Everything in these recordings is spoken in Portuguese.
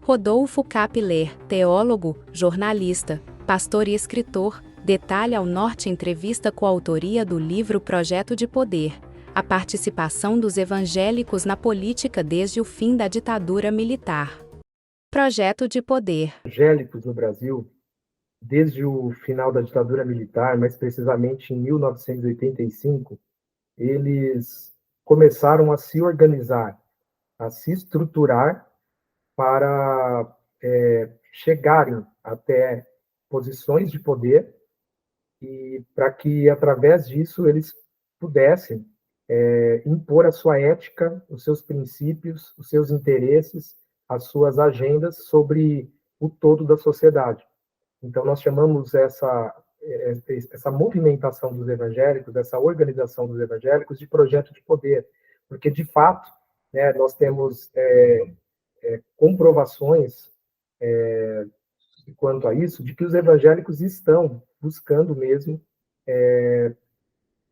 Rodolfo Capler, teólogo, jornalista, pastor e escritor, detalha ao Norte entrevista coautoria do livro Projeto de Poder, a participação dos evangélicos na política desde o fim da ditadura militar. Projeto de Poder. Evangélicos no Brasil, desde o final da ditadura militar, mais precisamente em 1985, eles começaram a se organizar, a se estruturar para chegarem até posições de poder e para que, através disso, eles pudessem impor a sua ética, os seus princípios, os seus interesses, as suas agendas sobre o todo da sociedade. Então, nós chamamos essa movimentação dos evangélicos, essa organização dos evangélicos, de projeto de poder, porque, de fato, né, nós temos comprovações quanto a isso, de que os evangélicos estão buscando mesmo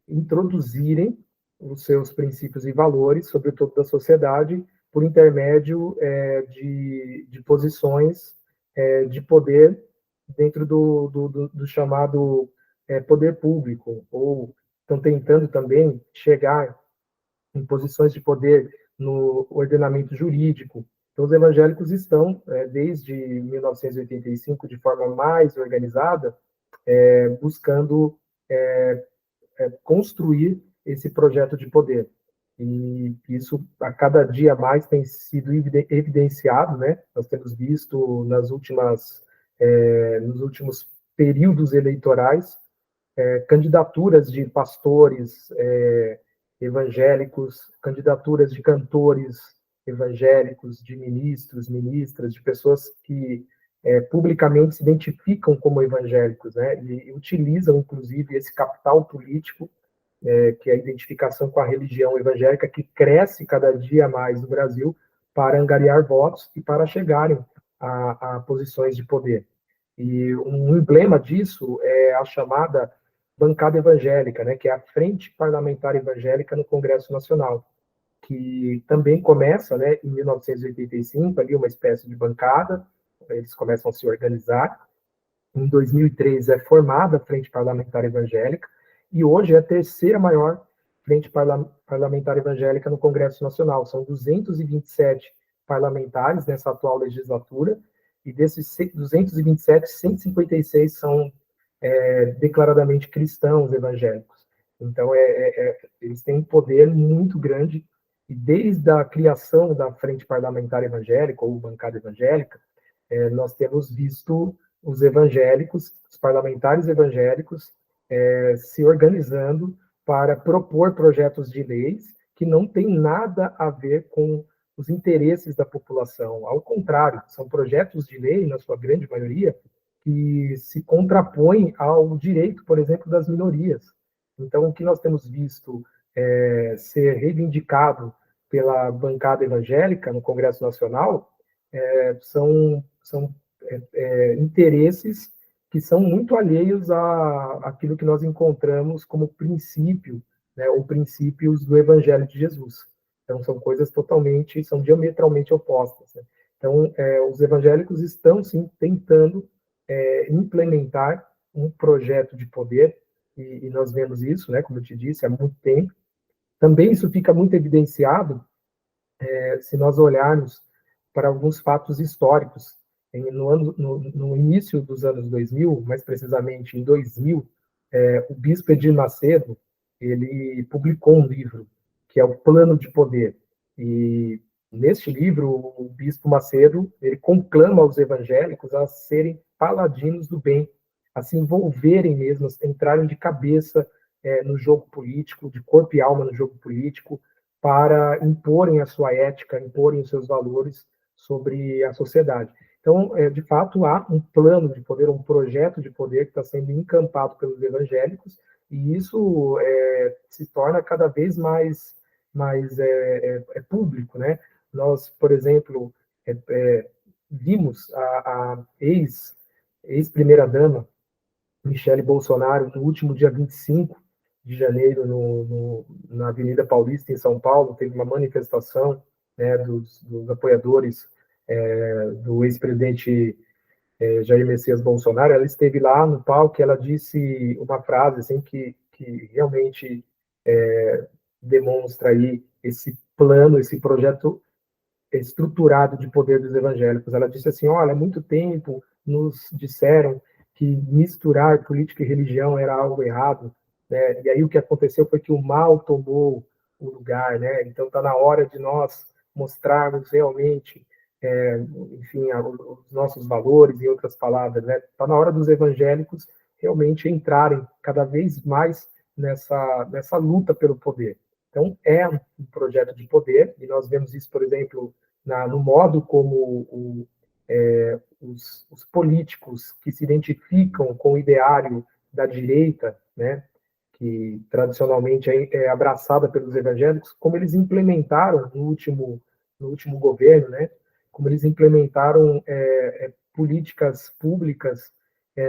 introduzirem os seus princípios e valores sobre todo da sociedade por intermédio de posições de poder dentro do chamado poder público, ou estão tentando também chegar em posições de poder no ordenamento jurídico. Então, os evangélicos estão, desde 1985, de forma mais organizada, buscando construir esse projeto de poder. E isso, a cada dia mais, tem sido evidenciado, né? Nós temos visto nos últimos períodos eleitorais, candidaturas de pastores evangélicos, candidaturas de cantores evangélicos, de ministros, ministras, de pessoas que publicamente se identificam como evangélicos, né, e utilizam, inclusive, esse capital político, que é a identificação com a religião evangélica, que cresce cada dia mais no Brasil, para angariar votos e para chegarem a posições de poder. E um emblema disso é a chamada bancada evangélica, né, que é a Frente Parlamentar Evangélica no Congresso Nacional, que também começa, né, em 1985, ali uma espécie de bancada, eles começam a se organizar. Em 2003 é formada a Frente Parlamentar Evangélica, e hoje é a terceira maior Frente Parlamentar Evangélica no Congresso Nacional. São 227 parlamentares nessa atual legislatura, e desses 227, 156 são declaradamente cristãos evangélicos. Então, eles têm um poder muito grande, e desde a criação da Frente Parlamentar Evangélica, ou Bancada Evangélica, nós temos visto os evangélicos, os parlamentares evangélicos, se organizando para propor projetos de leis que não têm nada a ver com os interesses da população. Ao contrário, são projetos de lei, na sua grande maioria, que se contrapõem ao direito, por exemplo, das minorias. Então, o que nós temos visto ser reivindicado pela bancada evangélica no Congresso Nacional são interesses que são muito alheios àquilo que nós encontramos como princípio, né, ou princípios do Evangelho de Jesus. Então, são coisas são diametralmente opostas. Né? Então, os evangélicos estão, sim, tentando implementar um projeto de poder, e nós vemos isso, né, como eu te disse, há muito tempo. Também isso fica muito evidenciado se nós olharmos para alguns fatos históricos. No início dos anos 2000, mais precisamente em 2000, o bispo Edir Macedo, ele publicou um livro, que é o Plano de Poder. E neste livro, o bispo Macedo, ele conclama os evangélicos a serem paladinos do bem, a se envolverem mesmo, a entrarem de cabeça no jogo político, de corpo e alma no jogo político, para imporem a sua ética, imporem os seus valores sobre a sociedade. Então, de fato, há um plano de poder, um projeto de poder que está sendo encampado pelos evangélicos, e isso se torna cada vez mais público, né? Nós, por exemplo, vimos a ex-primeira-dama, Michele Bolsonaro, no último dia 25 de janeiro, na Avenida Paulista, em São Paulo, teve uma manifestação, né, dos apoiadores do ex-presidente Jair Messias Bolsonaro, ela esteve lá no palco e ela disse uma frase assim, que realmente demonstra aí esse plano, esse projeto estruturado de poder dos evangélicos. Ela disse assim: olha, há muito tempo nos disseram que misturar política e religião era algo errado, né? E aí o que aconteceu foi que o mal tomou o lugar, né? Então está na hora de nós mostrarmos realmente, enfim, os nossos valores, em outras palavras, né? Está na hora dos evangélicos realmente entrarem cada vez mais nessa luta pelo poder. Então, é um projeto de poder, e nós vemos isso, por exemplo, no modo como os políticos que se identificam com o ideário da direita, né, que tradicionalmente é abraçada pelos evangélicos, como eles implementaram no último governo, né, como eles implementaram políticas públicas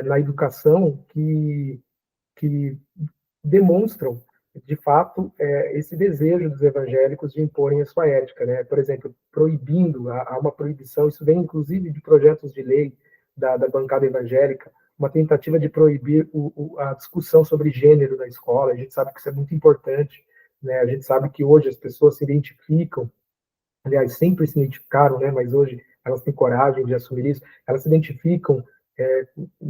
na educação que demonstram, de fato, esse desejo dos evangélicos de imporem a sua ética, né? Por exemplo, proibindo, há uma proibição, isso vem inclusive de projetos de lei da bancada evangélica, uma tentativa de proibir a discussão sobre gênero na escola. A gente sabe que isso é muito importante, né? A gente sabe que hoje as pessoas se identificam, aliás, sempre se identificaram, né? Mas hoje elas têm coragem de assumir isso, elas se identificam,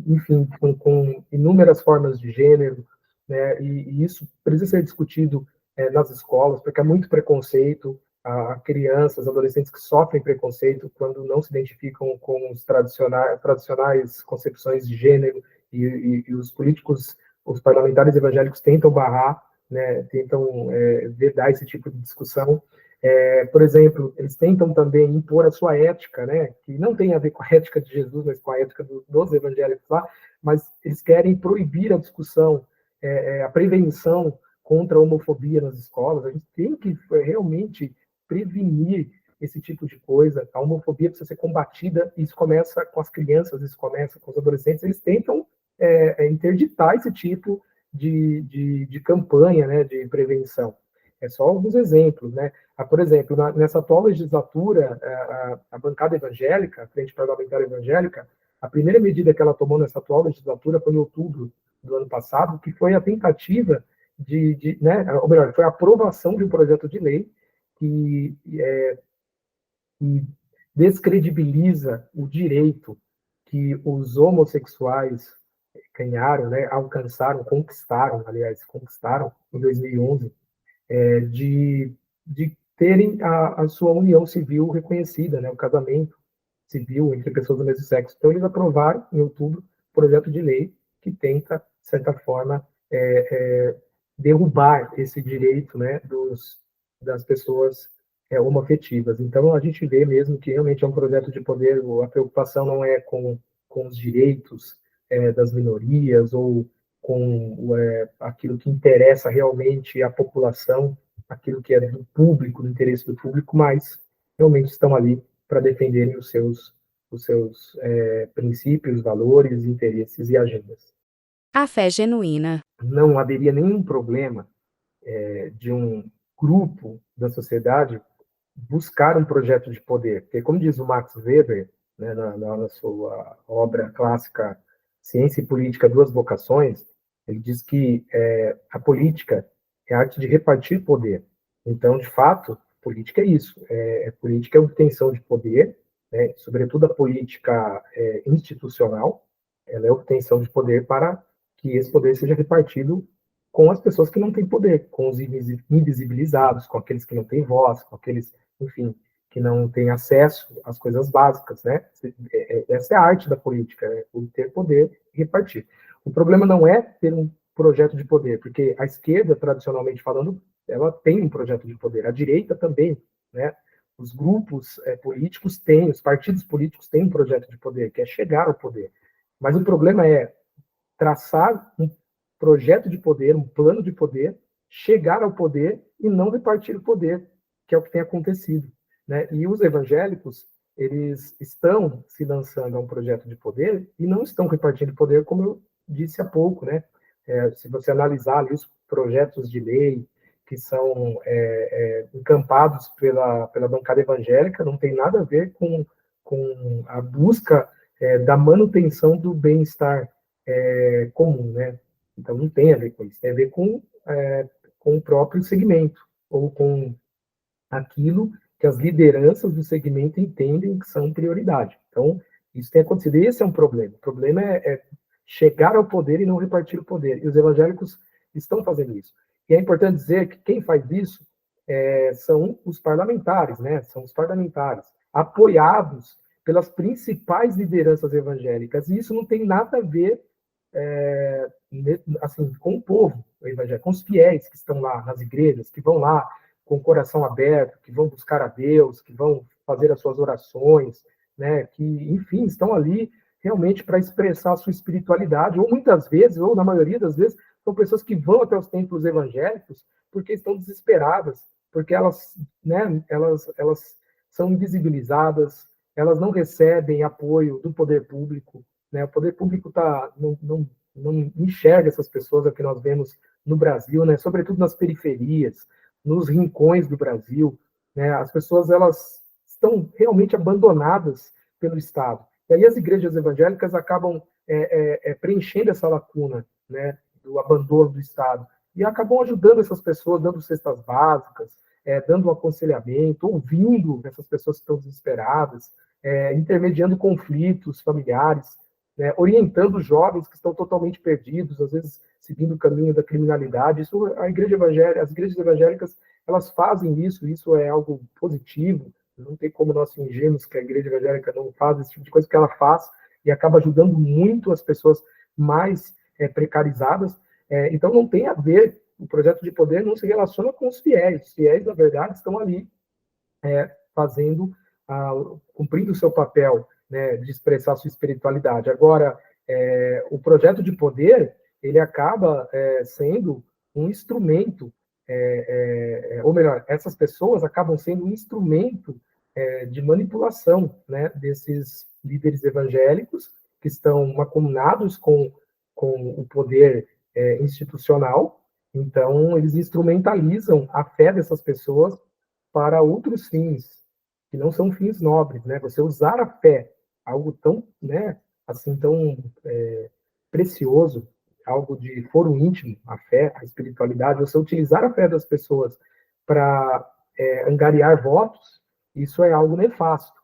enfim, com inúmeras formas de gênero, né? E isso precisa ser discutido nas escolas, porque há muito preconceito, há crianças, adolescentes que sofrem preconceito quando não se identificam com os tradicionais concepções de gênero, e os políticos, os parlamentares evangélicos tentam barrar, né? Tentam vedar esse tipo de discussão. Por exemplo, eles tentam também impor a sua ética, né, que não tem a ver com a ética de Jesus, mas com a ética dos evangélicos lá, mas eles querem proibir a discussão, a prevenção contra a homofobia nas escolas. A gente tem que realmente prevenir esse tipo de coisa. A homofobia precisa ser combatida, e isso começa com as crianças, isso começa com os adolescentes. Eles tentam interditar esse tipo de campanha, né, de prevenção. É só alguns exemplos, né? Por exemplo, nessa atual legislatura, a bancada evangélica, a Frente Parlamentar Evangélica, a primeira medida que ela tomou nessa atual legislatura foi em outubro do ano passado, que foi a tentativa né, ou melhor, foi a aprovação de um projeto de lei que descredibiliza o direito que os homossexuais ganharam, né, conquistaram em 2011, de terem a sua união civil reconhecida, né, o casamento civil entre pessoas do mesmo sexo. Então, eles aprovaram, em outubro, um projeto de lei que tenta, de certa forma, derrubar esse direito, né, das pessoas homoafetivas. Então, a gente vê mesmo que realmente é um projeto de poder. A preocupação não é com os direitos das minorias, ou com aquilo que interessa realmente à população, aquilo que é do público, do interesse do público, mas realmente estão ali para defenderem os seus princípios, valores, interesses e agendas. A fé genuína. Não haveria nenhum problema de um grupo da sociedade buscar um projeto de poder, porque, como diz o Max Weber, né, na sua obra clássica Ciência e Política, Duas Vocações, ele diz que a política é a arte de repartir poder. Então, de fato, política é isso, política é a obtenção de poder, né, sobretudo a política institucional, ela é a obtenção de poder para que esse poder seja repartido com as pessoas que não têm poder, com os invisibilizados, com aqueles que não têm voz, com aqueles, enfim, que não têm acesso às coisas básicas, né? Essa é a arte da política, né? O ter poder e repartir. O problema não é ter um projeto de poder, porque a esquerda, tradicionalmente falando, ela tem um projeto de poder, a direita também, né? Os grupos políticos têm, os partidos políticos têm um projeto de poder, que é chegar ao poder. Mas o problema é traçar um projeto de poder, um plano de poder, chegar ao poder e não repartir o poder, que é o que tem acontecido, né? E os evangélicos, eles estão se lançando a um projeto de poder e não estão repartindo poder, como eu disse há pouco, né? Se você analisar ali os projetos de lei que são encampados pela bancada evangélica, não tem nada a ver com com a busca da manutenção do bem-estar comum, né? Então, não tem a ver com isso, tem a ver com o próprio segmento, ou com aquilo que as lideranças do segmento entendem que são prioridade. Então, isso tem acontecido, e esse é um problema. O problema é chegar ao poder e não repartir o poder, e os evangélicos estão fazendo isso. E é importante dizer que quem faz isso são os parlamentares, né? São os parlamentares, apoiados pelas principais lideranças evangélicas, e isso não tem nada a ver assim, com o povo evangélico, com os fiéis que estão lá nas igrejas, que vão lá com o coração aberto, que vão buscar a Deus, que vão fazer as suas orações, né? Que, enfim, estão ali realmente para expressar a sua espiritualidade, ou muitas vezes, ou na maioria das vezes, são pessoas que vão até os templos evangélicos porque estão desesperadas, porque elas, né, elas são invisibilizadas, elas não recebem apoio do poder público, né? O poder público não enxerga essas pessoas, é o que nós vemos no Brasil, né? Sobretudo nas periferias, nos rincões do Brasil, né? As pessoas elas estão realmente abandonadas pelo Estado. E aí as igrejas evangélicas acabam preenchendo essa lacuna, né, do abandono do Estado, e acabam ajudando essas pessoas, dando cestas básicas, dando um aconselhamento, ouvindo essas pessoas que estão desesperadas, intermediando conflitos familiares, né, orientando jovens que estão totalmente perdidos, às vezes seguindo o caminho da criminalidade. Isso, a igreja evangélica, as igrejas evangélicas, elas fazem isso é algo positivo. Não tem como nós fingirmos que a igreja evangélica não faz esse tipo de coisa, que ela faz e acaba ajudando muito as pessoas mais precarizadas. Então, não tem a ver, o projeto de poder não se relaciona com os fiéis. Os fiéis, na verdade, estão ali fazendo, cumprindo o seu papel, né, de expressar a sua espiritualidade. Agora, o projeto de poder, ele acaba sendo um instrumento, ou melhor, essas pessoas acabam sendo um instrumento de manipulação, né, desses líderes evangélicos que estão macunados com o poder institucional. Então, eles instrumentalizam a fé dessas pessoas para outros fins, que não são fins nobres, né? Você usar a fé, algo tão, né, assim, tão precioso, algo de foro íntimo, a fé, a espiritualidade, você utilizar a fé das pessoas para angariar votos, isso é algo nefasto.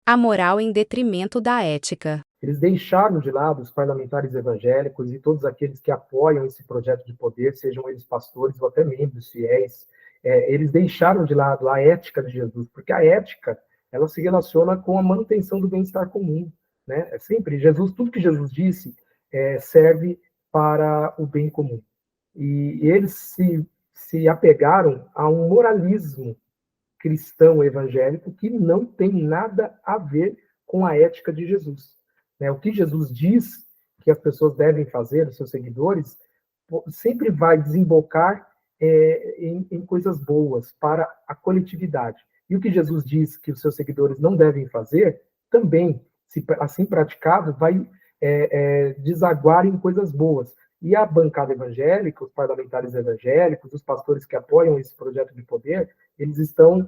A moral em detrimento da ética. Eles deixaram de lado os parlamentares evangélicos e todos aqueles que apoiam esse projeto de poder, sejam eles pastores ou até membros fiéis, eles deixaram de lado a ética de Jesus, porque a ética, ela se relaciona com a manutenção do bem-estar comum, né? Sempre Jesus, tudo que Jesus disse serve para o bem comum. E eles se apegaram a um moralismo cristão evangélico que não tem nada a ver com a ética de Jesus. Né? O que Jesus diz que as pessoas devem fazer, os seus seguidores, sempre vai desembocar em coisas boas para a coletividade. E o que Jesus diz que os seus seguidores não devem fazer, também, se assim praticado, vai desaguar em coisas boas. E a bancada evangélica, os parlamentares evangélicos, os pastores que apoiam esse projeto de poder, eles estão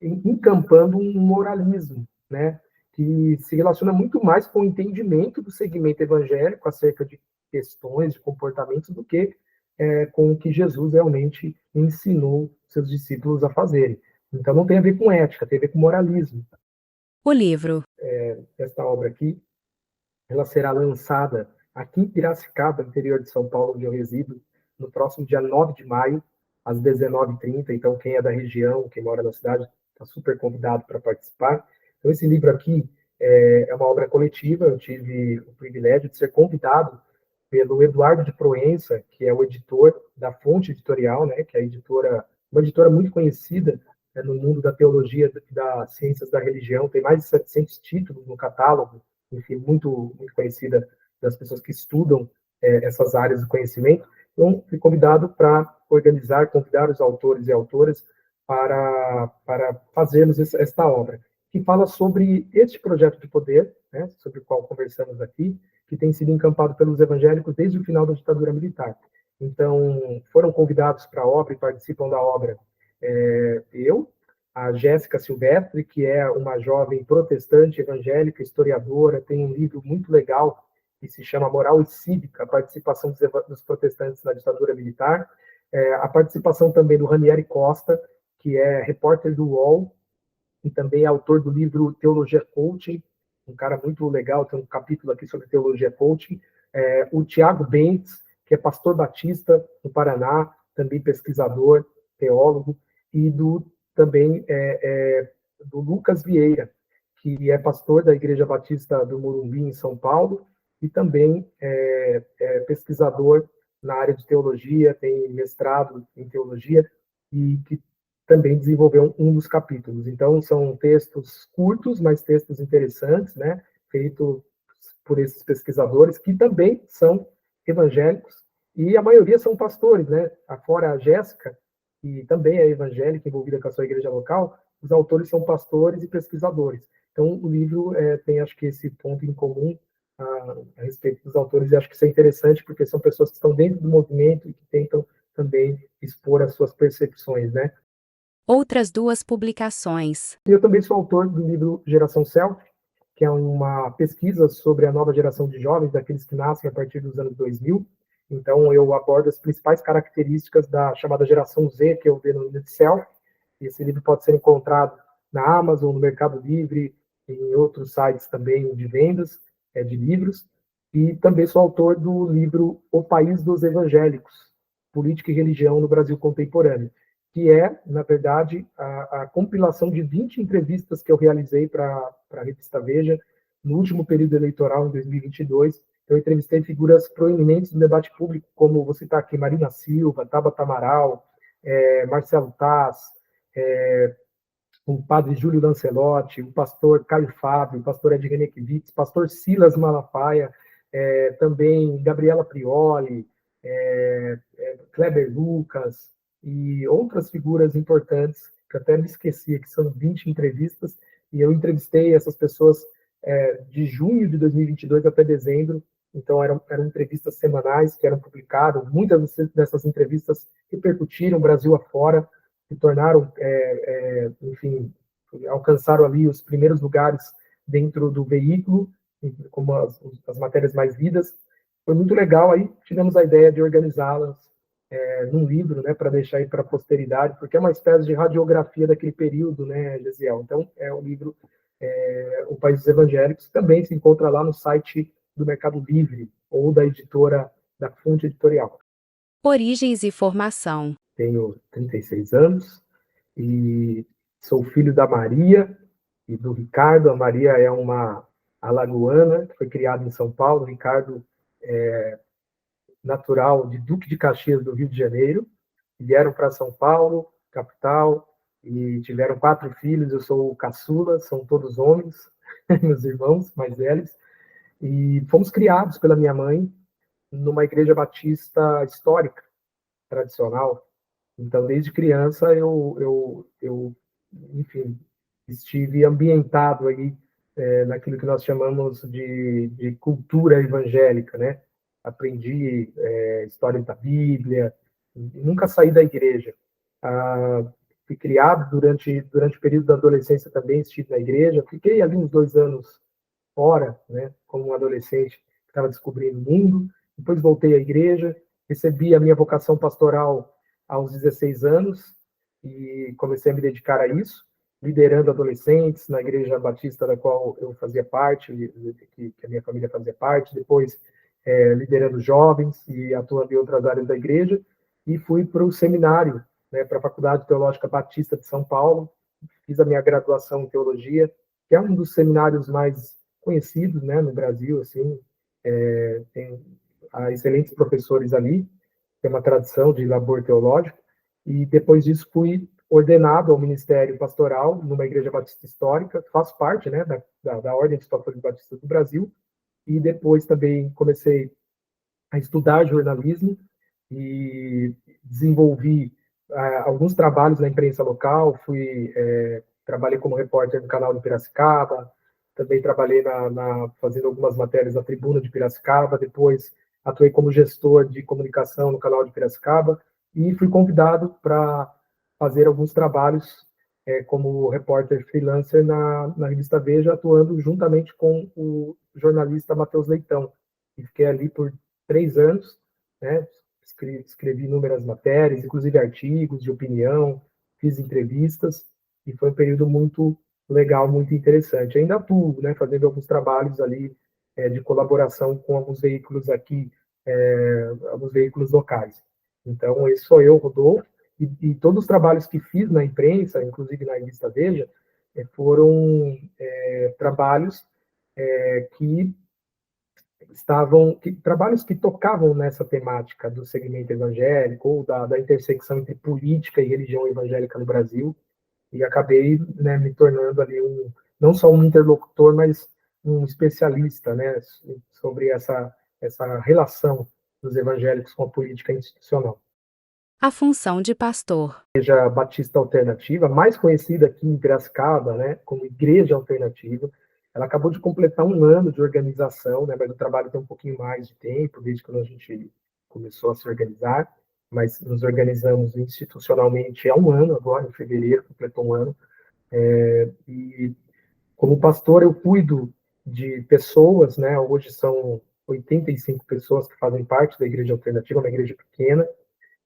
encampando um moralismo, né, que se relaciona muito mais com o entendimento do segmento evangélico acerca de questões, de comportamentos, do que com o que Jesus realmente ensinou seus discípulos a fazerem. Então, não tem a ver com ética, tem a ver com moralismo. O livro. Esta obra aqui, ela será lançada aqui em Piracicaba, interior de São Paulo, onde eu resido, no próximo dia 9 de maio, às 19h30. Então, quem é da região, quem mora na cidade, está super convidado para participar. Então, esse livro aqui é uma obra coletiva. Eu tive o privilégio de ser convidado pelo Eduardo de Proença, que é o editor da Fonte Editorial, né, que é uma editora muito conhecida no mundo da teologia, das ciências da religião. Tem mais de 700 títulos no catálogo, enfim, muito, muito conhecida das pessoas que estudam essas áreas do conhecimento. Então, fui convidado para convidar os autores e autoras para fazermos esta obra, que fala sobre este projeto de poder, né, sobre o qual conversamos aqui, que tem sido encampado pelos evangélicos desde o final da ditadura militar. Então, foram convidados para a obra e participam da obra eu, a Jéssica Silvestre, que é uma jovem protestante evangélica, historiadora, tem um livro muito legal que se chama Moral e Cívica, a participação dos protestantes na ditadura militar, a participação também do Ranieri Costa, que é repórter do UOL, e também é autor do livro Teologia Coaching, um cara muito legal, tem um capítulo aqui sobre Teologia Coaching, o Tiago Bentes, que é pastor batista no Paraná, também pesquisador, teólogo, e também do Lucas Vieira, que é pastor da Igreja Batista do Morumbi, em São Paulo, e também é pesquisador na área de teologia, tem mestrado em teologia, e que também desenvolveu um dos capítulos. Então, são textos curtos, mas textos interessantes, né, feitos por esses pesquisadores, que também são evangélicos, e a maioria são pastores, né, afora a Jéssica, que também é evangélica, envolvida com a sua igreja local, os autores são pastores e pesquisadores. Então, o livro tem, acho que, esse ponto em comum a respeito dos autores, e acho que isso é interessante, porque são pessoas que estão dentro do movimento e que tentam também expor as suas percepções, né? Outras 2 publicações. Eu também sou autor do livro Geração Selfie, que é uma pesquisa sobre a nova geração de jovens, daqueles que nascem a partir dos anos 2000. Então, eu abordo as principais características da chamada geração Z, que eu denomino de selfie. Esse livro pode ser encontrado na Amazon, no Mercado Livre, em outros sites também de vendas de livros. E também sou autor do livro O País dos Evangélicos, Política e Religião no Brasil Contemporâneo, que é, na verdade, a compilação de 20 entrevistas que eu realizei para a revista Veja no último período eleitoral, em 2022. Eu entrevistei figuras proeminentes do debate público, como vou citar aqui Marina Silva, Tabata Amaral, Marcelo Taz, o padre Júlio Lancelotti, o pastor Caio Fábio, o pastor Ed Renekiewicz, pastor Silas Malafaia, também Gabriela Prioli, Kleber Lucas, e outras figuras importantes, que até me esqueci, que são 20 entrevistas, e eu entrevistei essas pessoas de junho de 2022 até dezembro, então eram entrevistas semanais que eram publicadas, muitas dessas entrevistas repercutiram Brasil afora, se tornaram, enfim, alcançaram ali os primeiros lugares dentro do veículo, como as matérias mais lidas. Foi muito legal, aí tivemos a ideia de organizá-las num livro, né, para deixar aí para a posteridade, porque é uma espécie de radiografia daquele período, né, Gesiel? Então, é o livro O País dos Evangélicos, também se encontra lá no site do Mercado Livre, ou da editora, da Fonte Editorial. Origens e formação. Tenho 36 anos, e sou filho da Maria e do Ricardo. A Maria é uma alagoana, que foi criada em São Paulo. O Ricardo é natural de Duque de Caxias, do Rio de Janeiro, vieram para São Paulo, capital, e tiveram 4 filhos. Eu sou o caçula, são todos homens, meus irmãos mais velhos, e fomos criados pela minha mãe numa igreja batista histórica, tradicional. Então, desde criança, eu enfim, estive ambientado aí naquilo que nós chamamos de cultura evangélica, né? Aprendi história da Bíblia, nunca saí da igreja. Fui criado durante o período da adolescência, também estive na igreja. Fiquei ali uns 2 anos fora, né, como um adolescente que estava descobrindo o mundo. Depois voltei à igreja, recebi a minha vocação pastoral aos 16 anos e comecei a me dedicar a isso, liderando adolescentes na igreja batista da qual eu fazia parte, que a minha família fazia parte. Depois liderando jovens e atuando em outras áreas da igreja, e fui para o seminário, né, para a Faculdade Teológica Batista de São Paulo. Fiz a minha graduação em teologia, que é um dos seminários mais conhecidos, né, no Brasil, assim, tem excelentes professores ali, tem uma tradição de labor teológico, e depois disso fui ordenado ao ministério pastoral numa igreja batista histórica, faço parte, né, da Ordem dos Pastores Batistas do Brasil, e depois também comecei a estudar jornalismo e desenvolvi alguns trabalhos na imprensa local. Trabalhei como repórter no canal de Piracicaba, também trabalhei fazendo algumas matérias na Tribuna de Piracicaba, depois atuei como gestor de comunicação no canal de Piracicaba, e fui convidado para fazer alguns trabalhos como repórter freelancer na revista Veja, atuando juntamente com o jornalista Matheus Leitão. E fiquei ali por 3 anos, né? Escrevi inúmeras matérias, inclusive artigos de opinião, fiz entrevistas, e foi um período muito legal, muito interessante. Ainda atuo, né, fazendo alguns trabalhos ali de colaboração com alguns veículos aqui, alguns veículos locais. Então, esse sou eu, Rodolfo, e todos os trabalhos que fiz na imprensa, inclusive na revista Veja, foram trabalhos que trabalhos que tocavam nessa temática do segmento evangélico, ou da intersecção entre política e religião evangélica no Brasil, e acabei, né, me tornando ali não só um interlocutor, mas um especialista, né, sobre essa relação dos evangélicos com a política institucional. A função de pastor. Igreja Batista Alternativa, mais conhecida aqui em Piracicaba, né, como Igreja Alternativa. Ela acabou de completar 1 ano de organização, né, mas o trabalho tem um pouquinho mais de tempo, desde que a gente começou a se organizar, mas nos organizamos institucionalmente há 1 ano agora, em fevereiro, completou 1 ano. E como pastor eu cuido de pessoas, né, hoje são 85 pessoas que fazem parte da Igreja Alternativa, uma igreja pequena.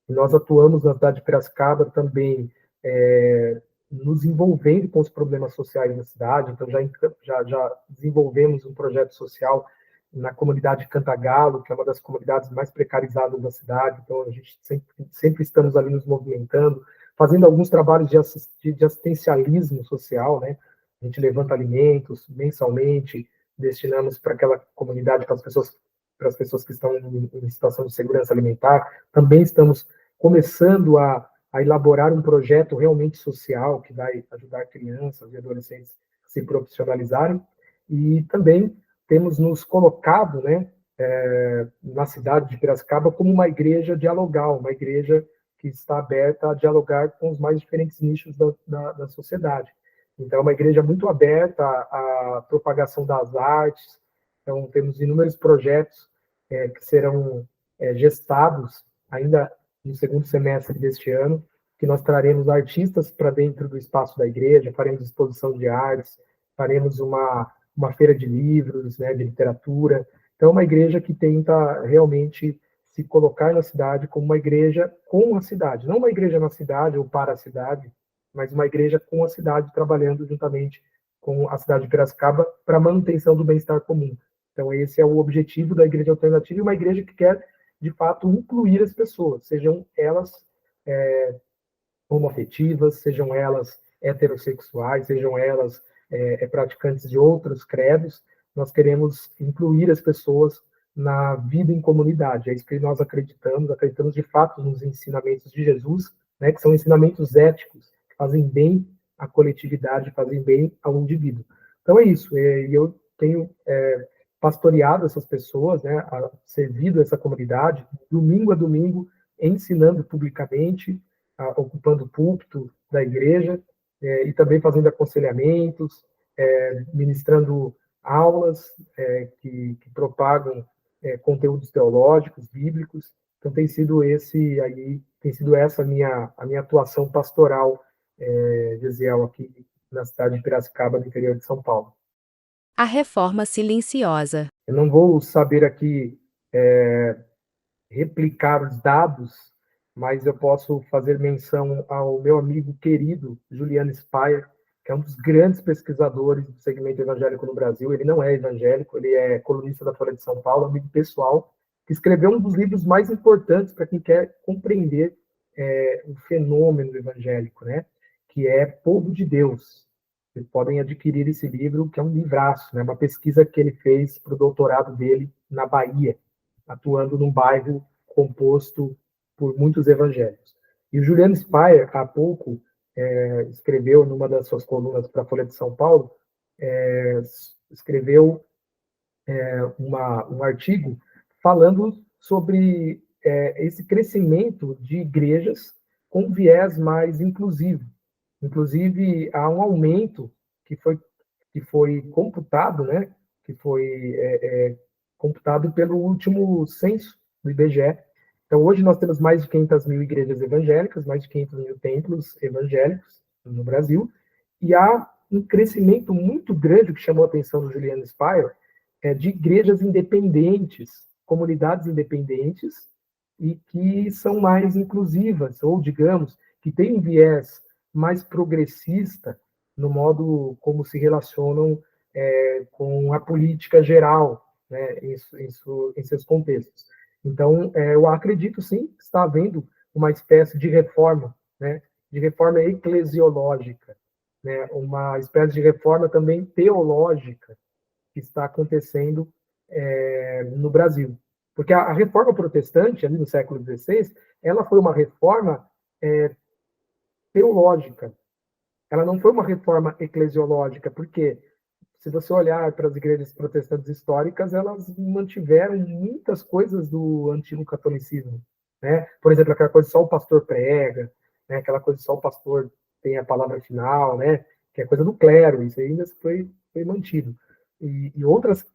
Nós atuamos na cidade de Piracicaba também, nos envolvendo com os problemas sociais da cidade. Então, já desenvolvemos um projeto social na comunidade de Cantagalo, que é uma das comunidades mais precarizadas da cidade. Então, a gente sempre estamos ali nos movimentando, fazendo alguns trabalhos de assistencialismo social, né? A gente levanta alimentos mensalmente, destinamos para aquela comunidade, para as pessoas que estão em situação de segurança alimentar. Também estamos começando a elaborar um projeto realmente social que vai ajudar crianças e adolescentes a se profissionalizarem. E também temos nos colocado, né, na cidade de Piracicaba como uma igreja dialogal, uma igreja que está aberta a dialogar com os mais diferentes nichos da sociedade. Então, é uma igreja muito aberta à propagação das artes. Então, temos inúmeros projetos que serão gestados ainda no segundo semestre deste ano, que nós traremos artistas para dentro do espaço da igreja, faremos exposição de artes, faremos uma feira de livros, né, de literatura. Então, é uma igreja que tenta realmente se colocar na cidade como uma igreja com a cidade, não uma igreja na cidade ou para a cidade, mas uma igreja com a cidade, trabalhando juntamente com a cidade de Piracicaba para a manutenção do bem-estar comum. Então, esse é o objetivo da Igreja Alternativa, e uma igreja que quer, de fato, incluir as pessoas, sejam elas homoafetivas, sejam elas heterossexuais, sejam elas praticantes de outros credos. Nós queremos incluir as pessoas na vida em comunidade. É isso que nós acreditamos de fato nos ensinamentos de Jesus, né, que são ensinamentos éticos, que fazem bem à coletividade, fazem bem ao indivíduo. Então é isso, e eu tenho pastoreado essas pessoas, né, servido essa comunidade, domingo a domingo, ensinando publicamente, ocupando o púlpito da igreja, e também fazendo aconselhamentos, ministrando aulas que propagam conteúdos teológicos, bíblicos. Então tem sido essa a minha atuação pastoral, Gesiel, aqui na cidade de Piracicaba, no interior de São Paulo. A reforma silenciosa. Eu não vou saber aqui replicar os dados, mas eu posso fazer menção ao meu amigo querido, Juliano Spayer, que é um dos grandes pesquisadores do segmento evangélico no Brasil. Ele não é evangélico, ele é colunista da Folha de São Paulo, amigo pessoal, que escreveu um dos livros mais importantes para quem quer compreender o fenômeno evangélico, né? Que é Povo de Deus. Vocês podem adquirir esse livro, que é um livraço, né? Uma pesquisa que ele fez para o doutorado dele na Bahia, atuando num bairro composto por muitos evangélicos. E o Juliano Spayer, há pouco, escreveu numa das suas colunas para a Folha de São Paulo, escreveu um artigo falando sobre esse crescimento de igrejas com viés mais inclusivo. Inclusive, há um aumento que foi computado, né? Que foi computado pelo último censo do IBGE. Então, hoje nós temos mais de 500 mil igrejas evangélicas, mais de 500 mil templos evangélicos, no Brasil, e há um crescimento muito grande, que chamou a atenção do Juliano Spire, de igrejas independentes, comunidades independentes, e que são mais inclusivas, ou, digamos, que têm um viés mais progressista no modo como se relacionam com a política geral, né, em seus contextos. Então, eu acredito, sim, que está havendo uma espécie de reforma, né, de reforma eclesiológica, né, uma espécie de reforma também teológica que está acontecendo no Brasil. Porque a reforma protestante, ali no século XVI, ela foi uma reforma teológica, ela não foi uma reforma eclesiológica, porque se você olhar para as igrejas protestantes históricas, elas mantiveram muitas coisas do antigo catolicismo, né? Por exemplo, aquela coisa só o pastor prega, né? Aquela coisa só o pastor tem a palavra final, né? Que é coisa do clero, isso ainda foi mantido. E outras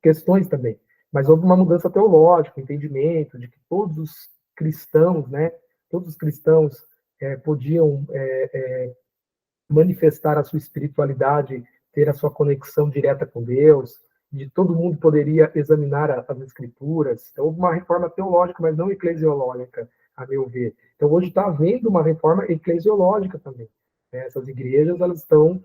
questões também. Mas houve uma mudança teológica, entendimento de que todos os cristãos, né? Todos os cristãos podiam manifestar a sua espiritualidade, ter a sua conexão direta com Deus, de todo mundo poderia examinar as escrituras. Então, houve uma reforma teológica, mas não eclesiológica, a meu ver. Então, hoje está havendo uma reforma eclesiológica também. Essas igrejas, elas estão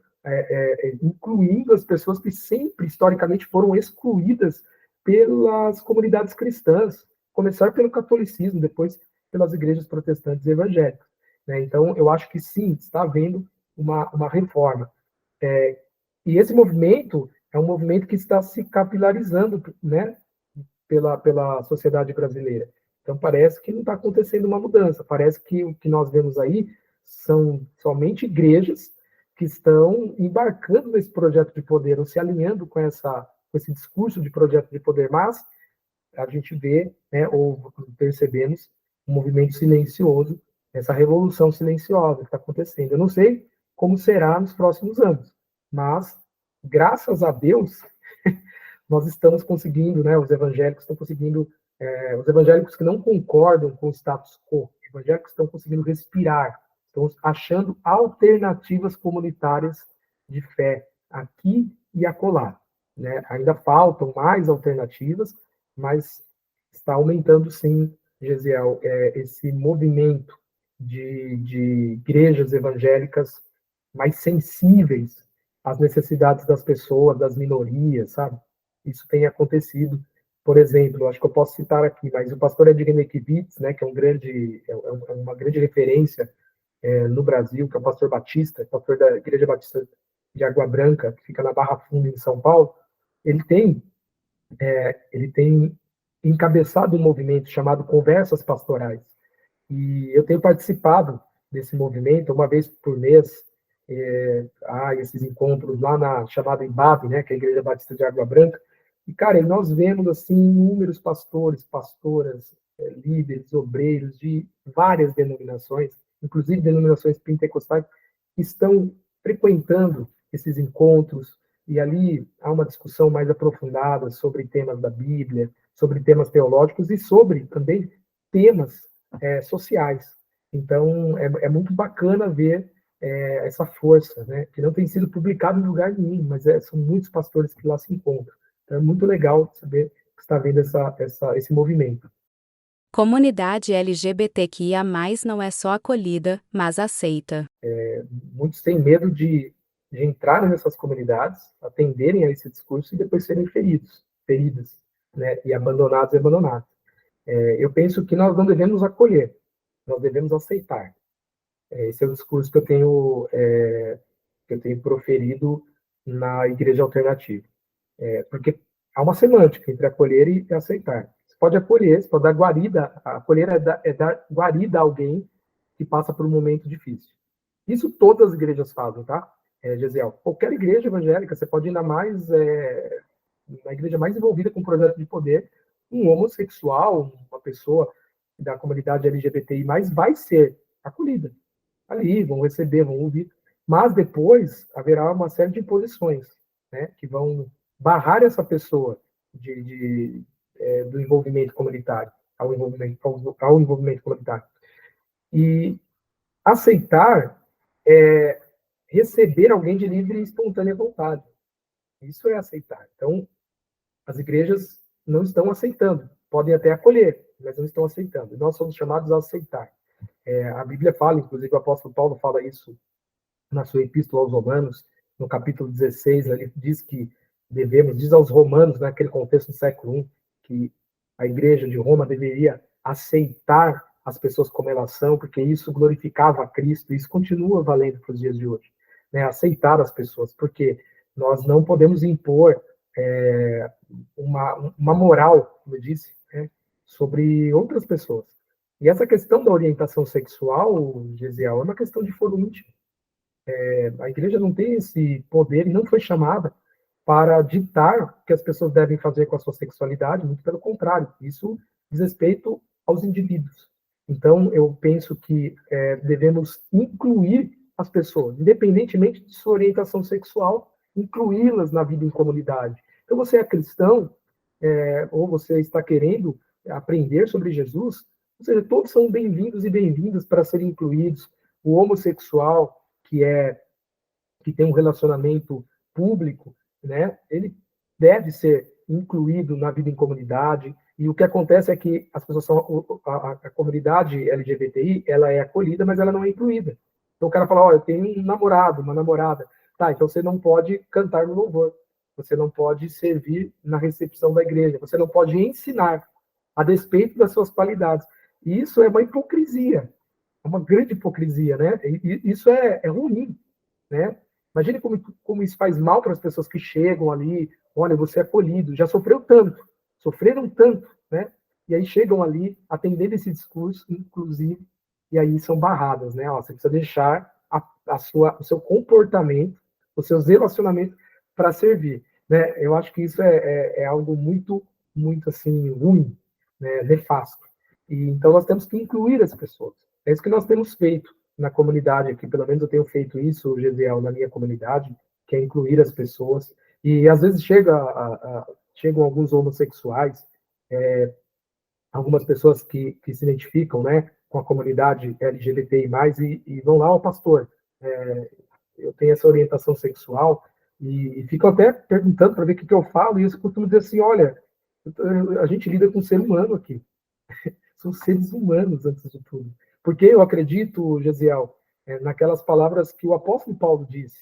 incluindo as pessoas que sempre, historicamente, foram excluídas pelas comunidades cristãs, começar pelo catolicismo, depois pelas igrejas protestantes e evangélicas. Então, eu acho que sim, está havendo uma reforma. E esse movimento é um movimento que está se capilarizando, né, pela sociedade brasileira. Então, parece que não está acontecendo uma mudança. Parece que o que nós vemos aí são somente igrejas que estão embarcando nesse projeto de poder, ou se alinhando com esse discurso de projeto de poder, mas a gente vê, né, ou percebemos, um movimento silencioso, essa revolução silenciosa que está acontecendo. Eu não sei como será nos próximos anos, mas, graças a Deus, nós estamos conseguindo, né, os evangélicos estão conseguindo, os evangélicos que não concordam com o status quo, os evangélicos estão conseguindo respirar, estão achando alternativas comunitárias de fé aqui e acolá. Né? Ainda faltam mais alternativas, mas está aumentando, sim, Gesiel, esse movimento de igrejas evangélicas mais sensíveis às necessidades das pessoas, das minorias, sabe? Isso tem acontecido. Por exemplo, acho que eu posso citar aqui, mas o pastor Edgar Kivitz, né, que é uma grande referência no Brasil, que é o pastor Batista, pastor da Igreja Batista de Água Branca, que fica na Barra Funda, em São Paulo, ele tem encabeçado um movimento chamado Conversas Pastorais. E eu tenho participado desse movimento uma vez por mês. Há esses encontros lá na chamada IBAB, né, que é a Igreja Batista de Água Branca. E, cara, nós vemos assim inúmeros pastores, pastoras, líderes, obreiros de várias denominações, inclusive denominações pentecostais, que estão frequentando esses encontros, e ali há uma discussão mais aprofundada sobre temas da Bíblia, sobre temas teológicos e sobre também temas sociais. Então, é muito bacana ver essa força, né, que não tem sido publicado em lugar nenhum, mas são muitos pastores que lá se encontram. Então, é muito legal saber que está vendo esse movimento. Comunidade LGBTQIA+, não é só acolhida, mas aceita. Muitos têm medo de entrarem nessas comunidades, atenderem a esse discurso e depois serem feridos, né, e abandonados. Eu penso que nós não devemos acolher, nós devemos aceitar. Esse é o discurso que eu tenho proferido na igreja alternativa. Porque há uma semântica entre acolher e aceitar. Você pode acolher, você pode dar guarida. Acolher é dar guarida a alguém que passa por um momento difícil. Isso todas as igrejas fazem, tá, Gesiel? Qualquer igreja evangélica, você pode ir na igreja mais envolvida com o projeto de poder, um homossexual, uma pessoa da comunidade LGBTI+, vai ser acolhida. Ali, vão receber, vão ouvir. Mas depois haverá uma série de imposições, né, que vão barrar essa pessoa do envolvimento comunitário, ao envolvimento comunitário. E aceitar receber alguém de livre e espontânea vontade. Isso é aceitar. Então, as igrejas não estão aceitando. Podem até acolher, mas não estão aceitando. E nós somos chamados a aceitar. A Bíblia fala, inclusive o apóstolo Paulo fala isso na sua epístola aos Romanos, no capítulo 16, ele diz que diz aos romanos, naquele contexto do século I, que a igreja de Roma deveria aceitar as pessoas como elas são, porque isso glorificava a Cristo, e isso continua valendo para os dias de hoje. Né? Aceitar as pessoas, porque nós não podemos impor uma moral, como eu disse, né, sobre outras pessoas. E essa questão da orientação sexual, Gesiel, é uma questão de foro íntimo. A igreja não tem esse poder e não foi chamada para ditar o que as pessoas devem fazer com a sua sexualidade, muito pelo contrário, isso diz respeito aos indivíduos. Então, eu penso que devemos incluir as pessoas, independentemente de sua orientação sexual, incluí-las na vida em comunidade. Então, você é cristão, ou você está querendo aprender sobre Jesus, ou seja, todos são bem-vindos e bem-vindas para serem incluídos. O homossexual, que tem um relacionamento público, né, ele deve ser incluído na vida em comunidade, e o que acontece é que as pessoas a comunidade LGBTI, ela é acolhida, mas ela não é incluída. Então o cara fala, eu tenho um namorado, uma namorada, tá, então você não pode cantar no louvor, você não pode servir na recepção da igreja, você não pode ensinar, a despeito das suas qualidades. E isso é uma hipocrisia, é uma grande hipocrisia, né? E isso é ruim, né? Imagine como isso faz mal para as pessoas que chegam ali, olha, você é acolhido, já sofreram tanto, né? E aí chegam ali, atendendo esse discurso, inclusive, e aí são barradas, né? Você precisa deixar o seu comportamento, os seus relacionamentos para servir, né? Eu acho que isso é algo muito, muito, assim, ruim, né? Nefasto. E, então, nós temos que incluir as pessoas. É isso que nós temos feito na comunidade aqui, pelo menos eu tenho feito isso, Gesiel, na minha comunidade, que é incluir as pessoas. E, às vezes, chegam alguns homossexuais, algumas pessoas que se identificam, né, com a comunidade LGBTI+, e vão lá, pastor, eu tenho essa orientação sexual, e ficam até perguntando para ver o que eu falo, e eu costumo dizer assim, olha, a gente lida com um ser humano aqui. São seres humanos, antes de tudo. Porque eu acredito, Gesiel, naquelas palavras que o apóstolo Paulo disse,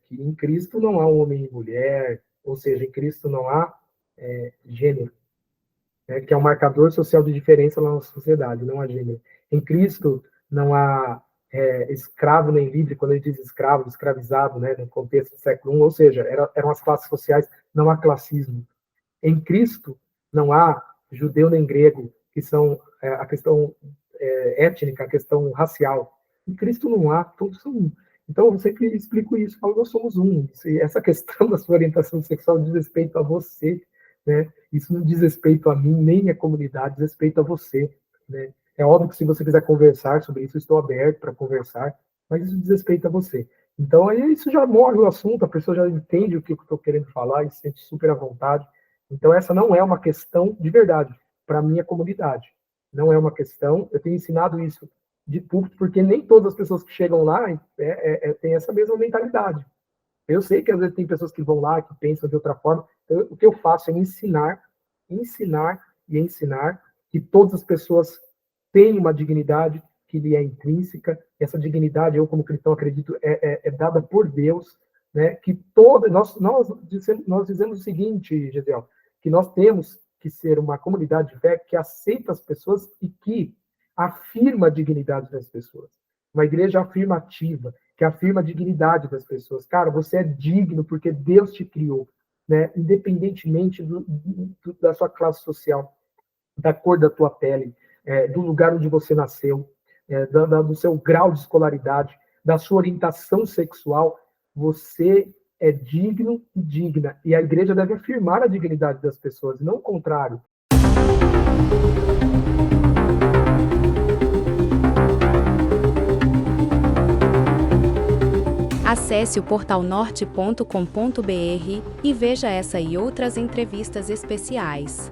que em Cristo não há homem e mulher, ou seja, em Cristo não há gênero, que é um marcador social de diferença na nossa sociedade, não há gênero. Em Cristo não há escravo nem livre, quando ele diz escravo, escravizado, né, no contexto do século I, ou seja, eram as classes sociais, não há classismo. Em Cristo não há judeu nem grego, que são a questão étnica, a questão racial. Em Cristo não há, todos são um. Então, eu sempre explico isso, falo, nós somos um. Essa questão da sua orientação sexual diz respeito a você, né? Isso não diz respeito a mim, nem a comunidade, diz respeito a você, né? É óbvio que se você quiser conversar sobre isso, eu estou aberto para conversar, mas isso diz respeito a você. Então, aí isso já morre o assunto, a pessoa já entende o que eu estou querendo falar e se sente super à vontade. Então, essa não é uma questão de verdade para a minha comunidade. Não é uma questão, eu tenho ensinado isso de público, porque nem todas as pessoas que chegam lá têm essa mesma mentalidade. Eu sei que às vezes tem pessoas que vão lá, que pensam de outra forma. Então, o que eu faço é ensinar e ensinar que todas as pessoas têm uma dignidade que lhe é intrínseca. Essa dignidade, eu como cristão acredito, é dada por Deus, né? Que nós dizemos o seguinte, Gesiel, que nós temos que ser uma comunidade de fé que aceita as pessoas e que afirma a dignidade das pessoas. Uma igreja afirmativa, que afirma a dignidade das pessoas. Cara, você é digno porque Deus te criou, né? Independentemente da sua classe social, da cor da tua pele, do lugar onde você nasceu, do seu grau de escolaridade, da sua orientação sexual, você é digno e digna. E a igreja deve afirmar a dignidade das pessoas, não o contrário. Acesse o portal norte.com.br e veja essa e outras entrevistas especiais.